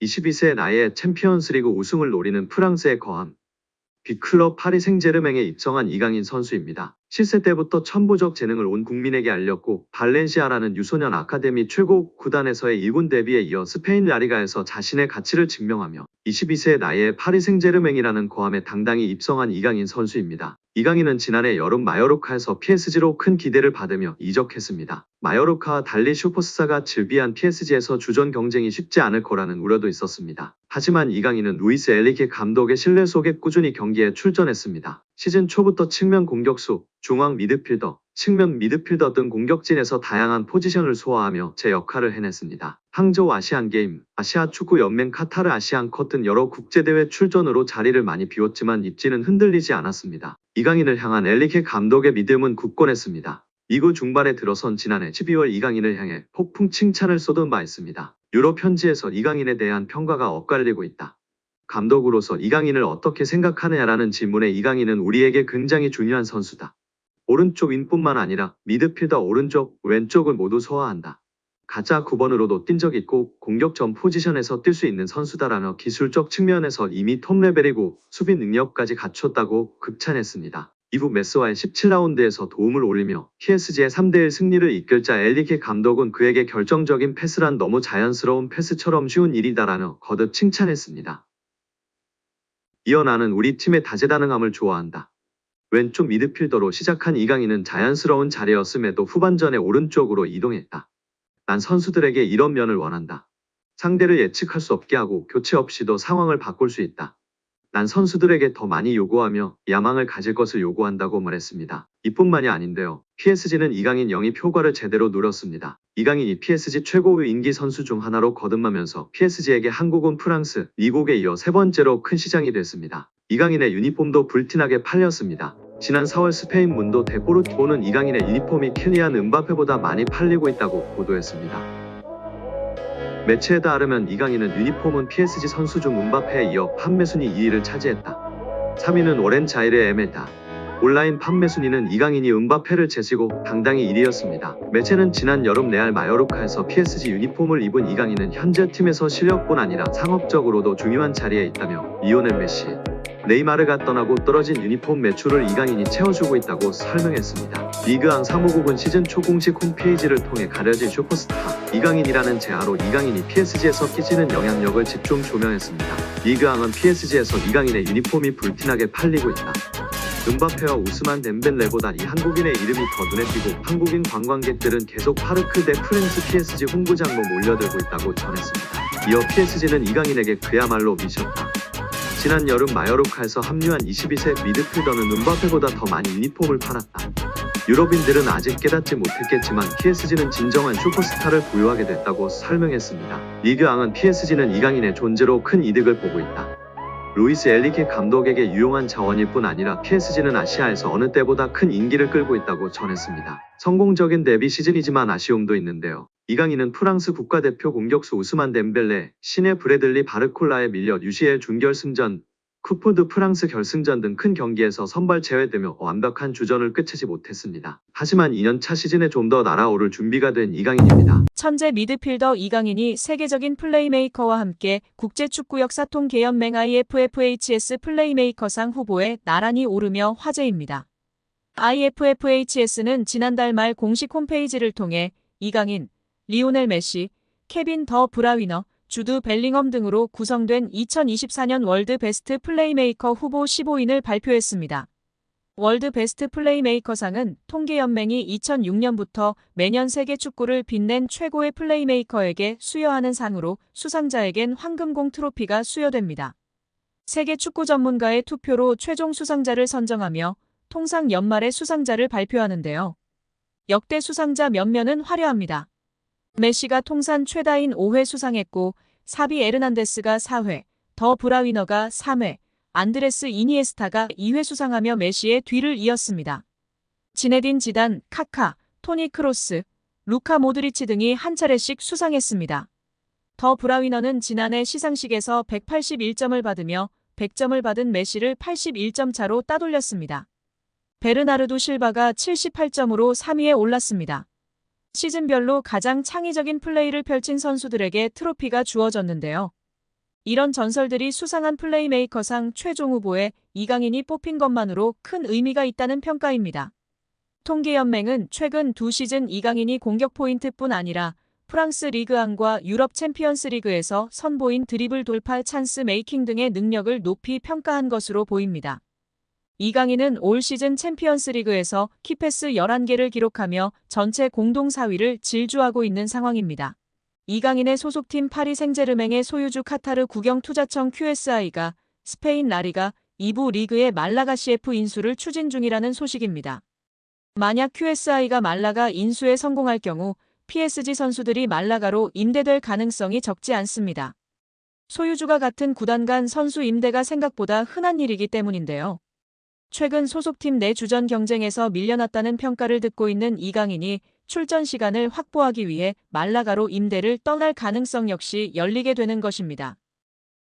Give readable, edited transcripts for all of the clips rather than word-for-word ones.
22세 나이에 챔피언스리그 우승을 노리는 프랑스의 거함. 빅클럽 파리 생제르맹에 입성한 이강인 선수입니다. 7세 때부터 천부적 재능을 온 국민에게 알렸고 발렌시아라는 유소년 아카데미 최고 구단에서의 1군 데뷔에 이어 스페인 라리가에서 자신의 가치를 증명하며 22세 나이에 파리 생제르맹이라는 거함에 당당히 입성한 이강인 선수입니다. 이강인은 지난해 여름 마요르카에서 PSG로 큰 기대를 받으며 이적했습니다. 마요르카와 달리 슈퍼스타가 즐비한 PSG에서 주전 경쟁이 쉽지 않을 거라는 우려도 있었습니다. 하지만 이강인은 루이스 엔리케 감독의 신뢰 속에 꾸준히 경기에 출전했습니다. 시즌 초부터 측면 공격수, 중앙 미드필더, 측면 미드필더 등 공격진에서 다양한 포지션을 소화하며 제 역할을 해냈습니다. 항저우 아시안게임, 아시아축구연맹 카타르 아시안컵 등 여러 국제대회 출전으로 자리를 많이 비웠지만 입지는 흔들리지 않았습니다. 이강인을 향한 엔리케 감독의 믿음은 굳건했습니다. 리그 중반에 들어선 지난해 12월 이강인을 향해 폭풍 칭찬을 쏟은 바 있습니다. 유럽 현지에서 이강인에 대한 평가가 엇갈리고 있다. 감독으로서 이강인을 어떻게 생각하느냐라는 질문에 이강인은 우리에게 굉장히 중요한 선수다. 오른쪽 윙뿐만 아니라 미드필더 오른쪽, 왼쪽을 모두 소화한다. 가짜 9번으로도 뛴 적 있고 공격 전 포지션에서 뛸 수 있는 선수다라며 기술적 측면에서 이미 톱 레벨이고 수비 능력까지 갖췄다고 극찬했습니다. 이후 메스와의 17라운드에서 도움을 올리며 PSG의 3대1 승리를 이끌 자 엔리케 감독은 그에게 결정적인 패스란 너무 자연스러운 패스처럼 쉬운 일이다라며 거듭 칭찬했습니다. 이어 나는 우리 팀의 다재다능함을 좋아한다. 왼쪽 미드필더로 시작한 이강인은 자연스러운 자리였음에도 후반전에 오른쪽으로 이동했다. 난 선수들에게 이런 면을 원한다. 상대를 예측할 수 없게 하고 교체 없이도 상황을 바꿀 수 있다. 난 선수들에게 더 많이 요구하며 야망을 가질 것을 요구한다고 말했습니다. 이뿐만이 아닌데요. PSG는 이강인 영입 효과를 제대로 누렸습니다. 이강인이 PSG 최고의 인기 선수 중 하나로 거듭나면서 PSG에게 한국은 프랑스, 미국에 이어 세 번째로 큰 시장이 됐습니다. 이강인의 유니폼도 불티나게 팔렸습니다. 지난 4월 스페인 문도 데포르티보는 이강인의 유니폼이 킬리안 음바페보다 많이 팔리고 있다고 보도했습니다. 매체에 따르면 이강인은 유니폼은 PSG 선수 중 음바페에 이어 판매 순위 2위를 차지했다. 3위는 오렌 자이르 에메다. 온라인 판매 순위는 이강인이 음바페를 제치고 당당히 1위였습니다. 매체는 지난 여름 레알 마요르카에서 PSG 유니폼을 입은 이강인은 현재 팀에서 실력뿐 아니라 상업적으로도 중요한 자리에 있다며 리오넬 메시, 네이마르가 떠나고 떨어진 유니폼 매출을 이강인이 채워주고 있다고 설명했습니다. 리그앙 사무국은 시즌 초 공식 홈페이지를 통해 가려진 슈퍼스타 이강인이라는 제하로 이강인이 PSG에서 끼치는 영향력을 집중 조명했습니다. 리그앙은 PSG에서 이강인의 유니폼이 불티나게 팔리고 있다. 음바페와 우스만 덴벨레보다 이 한국인의 이름이 더 눈에 띄고 한국인 관광객들은 계속 파르크 대 프랭스 PSG 홍구장로 몰려들고 있다고 전했습니다. 이어 PSG는 이강인에게 그야말로 미쳤다. 지난 여름 마요르카에서 합류한 22세 미드필더는 음바페보다 더 많이 유니폼을 팔았다. 유럽인들은 아직 깨닫지 못했겠지만 PSG는 진정한 슈퍼스타를 보유하게 됐다고 설명했습니다. 리그앙은 PSG는 이강인의 존재로 큰 이득을 보고 있다. 루이스 엔리케 감독에게 유용한 자원일 뿐 아니라 PSG는 아시아에서 어느 때보다 큰 인기를 끌고 있다고 전했습니다. 성공적인 데뷔 시즌이지만 아쉬움도 있는데요. 이강인은 프랑스 국가대표 공격수 우스만 덴벨레, 신의 브래들리 바르콜라에 밀려 UCL 준결승전, 쿠프 드 프랑스 결승전 등 큰 경기에서 선발 제외되며 완벽한 주전을 꿰차지 못했습니다. 하지만 2년차 시즌에 좀 더 날아오를 준비가 된 이강인입니다. 천재 미드필더 이강인이 세계적인 플레이메이커와 함께 국제축구 역사통계연맹 IFFHS 플레이메이커상 후보에 나란히 오르며 화제입니다. IFFHS는 지난달 말 공식 홈페이지를 통해 이강인, 리오넬 메시, 케빈 더 브라위너, 주드 벨링엄 등으로 구성된 2024년 월드 베스트 플레이메이커 후보 15인을 발표했습니다. 월드 베스트 플레이메이커상은 통계연맹이 2006년부터 매년 세계 축구를 빛낸 최고의 플레이메이커에게 수여하는 상으로 수상자에겐 황금공 트로피가 수여됩니다. 세계 축구 전문가의 투표로 최종 수상자를 선정하며 통상 연말에 수상자를 발표하는데요. 역대 수상자 면면은 화려합니다. 메시가 통산 최다인 5회 수상했고 사비 에르난데스가 4회, 더 브라위너가 3회, 안드레스 이니에스타가 2회 수상하며 메시의 뒤를 이었습니다. 지네딘 지단, 카카, 토니 크로스, 루카 모드리치 등이 한 차례씩 수상했습니다. 더 브라위너는 지난해 시상식에서 181점을 받으며 100점을 받은 메시를 81점 차로 따돌렸습니다. 베르나르도 실바가 78점으로 3위에 올랐습니다. 시즌별로 가장 창의적인 플레이를 펼친 선수들에게 트로피가 주어졌는데요. 이런 전설들이 수상한 플레이메이커상 최종 후보에 이강인이 뽑힌 것만으로 큰 의미가 있다는 평가입니다. 통계연맹은 최근 두 시즌 이강인이 공격 포인트뿐 아니라 프랑스 리그1과 유럽 챔피언스 리그에서 선보인 드리블 돌파 찬스 메이킹 등의 능력을 높이 평가한 것으로 보입니다. 이강인은 올 시즌 챔피언스 리그에서 키패스 11개를 기록하며 전체 공동 4위를 질주하고 있는 상황입니다. 이강인의 소속팀 파리 생제르맹의 소유주 카타르 국영투자청 QSI가 스페인 라리가 2부 리그의 말라가 CF 인수를 추진 중이라는 소식입니다. 만약 QSI가 말라가 인수에 성공할 경우 PSG 선수들이 말라가로 임대될 가능성이 적지 않습니다. 소유주가 같은 구단 간 선수 임대가 생각보다 흔한 일이기 때문인데요. 최근 소속팀 내 주전 경쟁에서 밀려났다는 평가를 듣고 있는 이강인이 출전 시간을 확보하기 위해 말라가로 임대를 떠날 가능성 역시 열리게 되는 것입니다.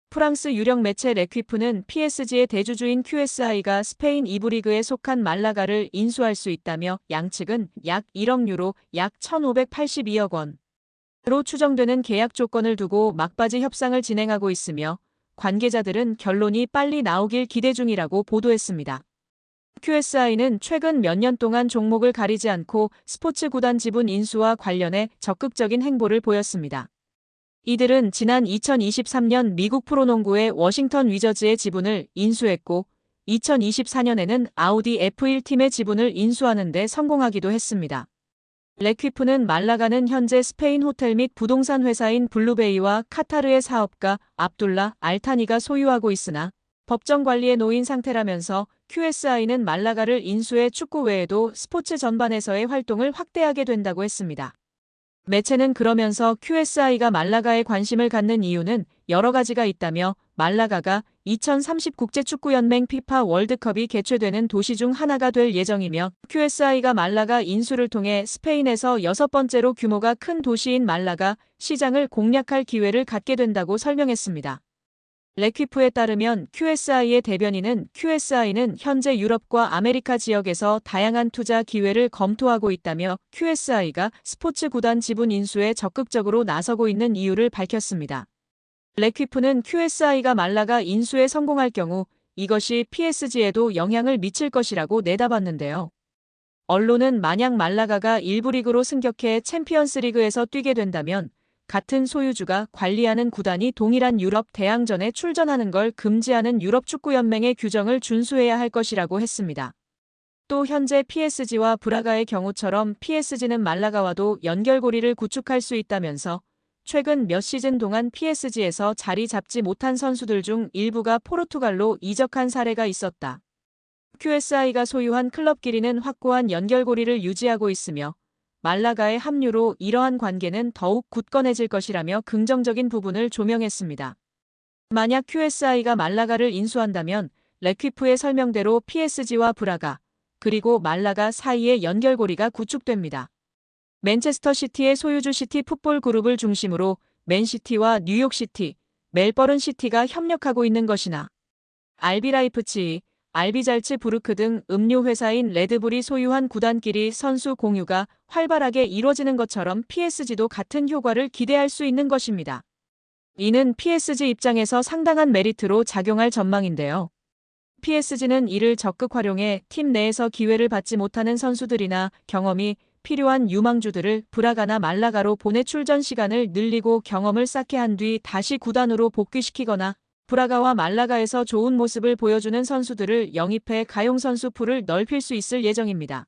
프랑스 유력 매체 레퀴프는 PSG의 대주주인 QSI가 스페인 2부 리그에 속한 말라가를 인수할 수 있다며 양측은 약 1억 유로, 약 1,582억 원으로 추정되는 계약 조건을 두고 막바지 협상을 진행하고 있으며 관계자들은 결론이 빨리 나오길 기대 중이라고 보도했습니다. QSI는 최근 몇 년 동안 종목을 가리지 않고 스포츠 구단 지분 인수와 관련해 적극적인 행보를 보였습니다. 이들은 지난 2023년 미국 프로농구의 워싱턴 위저즈의 지분을 인수했고 2024년에는 아우디 F1 팀의 지분을 인수하는 데 성공하기도 했습니다. 레퀴프는 말라가는 현재 스페인 호텔 및 부동산 회사인 블루베이와 카타르의 사업가 압둘라 알타니가 소유하고 있으나 법정 관리에 놓인 상태라면서 QSI는 말라가를 인수해 축구 외에도 스포츠 전반에서의 활동을 확대하게 된다고 했습니다. 매체는 그러면서 QSI가 말라가에 관심을 갖는 이유는 여러 가지가 있다며 말라가가 2030 국제축구연맹 피파 월드컵이 개최되는 도시 중 하나가 될 예정이며 QSI가 말라가 인수를 통해 스페인에서 6번째로 규모가 큰 도시인 말라가 시장을 공략할 기회를 갖게 된다고 설명했습니다. 레퀴프에 따르면 QSI의 대변인은 QSI는 현재 유럽과 아메리카 지역에서 다양한 투자 기회를 검토하고 있다며 QSI가 스포츠 구단 지분 인수에 적극적으로 나서고 있는 이유를 밝혔습니다. 레퀴프는 QSI가 말라가 인수에 성공할 경우 이것이 PSG에도 영향을 미칠 것이라고 내다봤는데요. 언론은 만약 말라가가 1부 리그로 승격해 챔피언스 리그에서 뛰게 된다면 같은 소유주가 관리하는 구단이 동일한 유럽 대항전에 출전하는 걸 금지하는 유럽축구연맹의 규정을 준수해야 할 것이라고 했습니다. 또 현재 PSG와 브라가의 경우처럼 PSG는 말라가와도 연결고리를 구축할 수 있다면서 최근 몇 시즌 동안 PSG에서 자리 잡지 못한 선수들 중 일부가 포르투갈로 이적한 사례가 있었다. QSI가 소유한 클럽끼리는 확고한 연결고리를 유지하고 있으며 말라가의 합류로 이러한 관계는 더욱 굳건해질 것이라며 긍정적인 부분을 조명했습니다. 만약 QSI가 말라가를 인수한다면 레퀴프의 설명대로 PSG와 브라가 그리고 말라가 사이의 연결고리가 구축됩니다. 맨체스터 시티의 소유주 시티 풋볼 그룹을 중심으로 맨시티와 뉴욕시티, 멜버른 시티가 협력하고 있는 것이나 RB 라이프치히, RB 잘츠부르크 등 음료 회사인 레드불이 소유한 구단끼리 선수 공유가 활발하게 이뤄지는 것처럼 PSG도 같은 효과를 기대할 수 있는 것입니다. 이는 PSG 입장에서 상당한 메리트로 작용할 전망인데요. PSG는 이를 적극 활용해 팀 내에서 기회를 받지 못하는 선수들이나 경험이 필요한 유망주들을 브라가나 말라가로 보내 출전 시간을 늘리고 경험을 쌓게 한 뒤 다시 구단으로 복귀시키거나 브라가와 말라가에서 좋은 모습을 보여주는 선수들을 영입해 가용 선수 풀을 넓힐 수 있을 예정입니다.